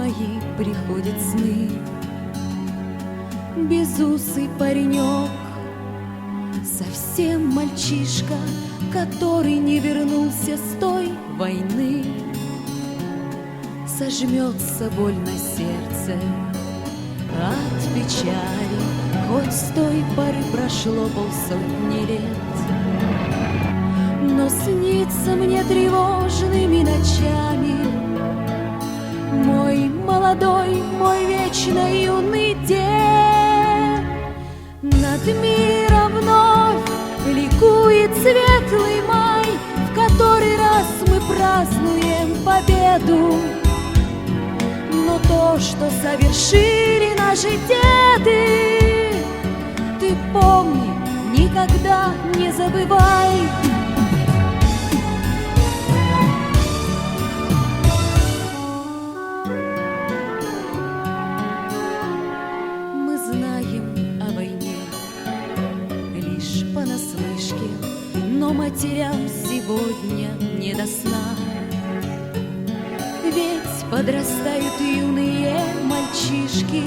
мои приходят сны. Безусый паренек, совсем мальчишка, который не вернулся с той войны. Сожмется боль на сердце от печали, хоть с той поры прошло полсотни лет. Но снится мне тревожными ночами мой молодой, мой вечно юный день. Над миром вновь ликует светлый май, в который раз мы празднуем победу. Но то, что совершили наши деды, ты помни, никогда не забывай. Мы знаем о войне лишь понаслышке, но матерям сегодня не до сна. Ведь подрастают юные мальчишки,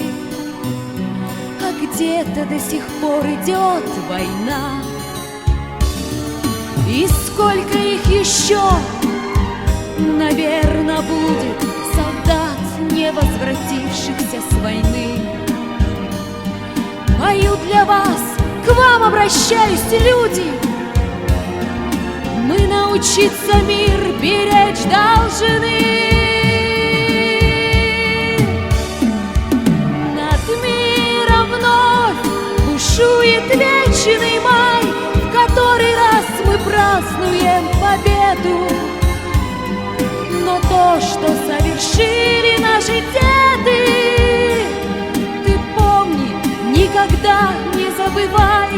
а где-то до сих пор идет война. И сколько их еще, наверно, будет солдат, не возвратившихся с войны. Пою для вас, к вам обращаюсь, люди. Мы научиться мир беречь должны. Бушует вечный май, в который раз мы празднуем победу. Но то, что совершили наши деды, ты помни, никогда не забывай.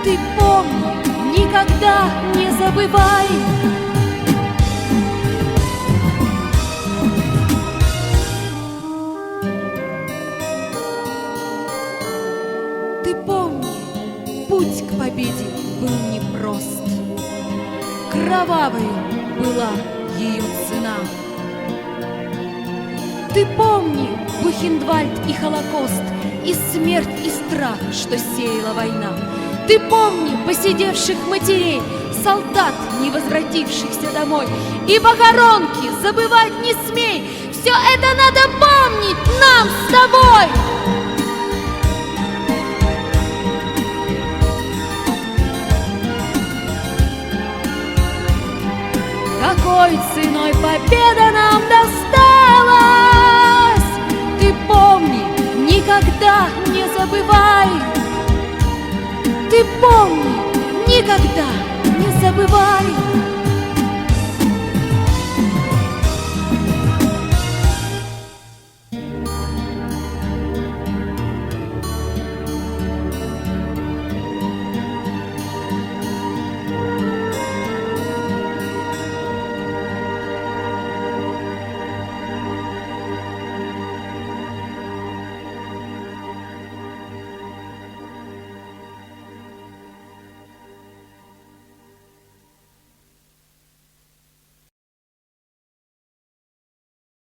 Ты помни, никогда не забывай. Ты помни, путь к победе был непрост, кровавой была ее цена. Ты помни Бухенвальд и Холокост, и смерть, и страх, что сеяла война. Ты помни посидевших матерей, солдат, не возвратившихся домой, и похоронки забывать не смей. Все это надо помнить нам с тобой. Какой ценой победа нам досталась, ты помни, никогда не забывай. Ты помни, никогда не забывай.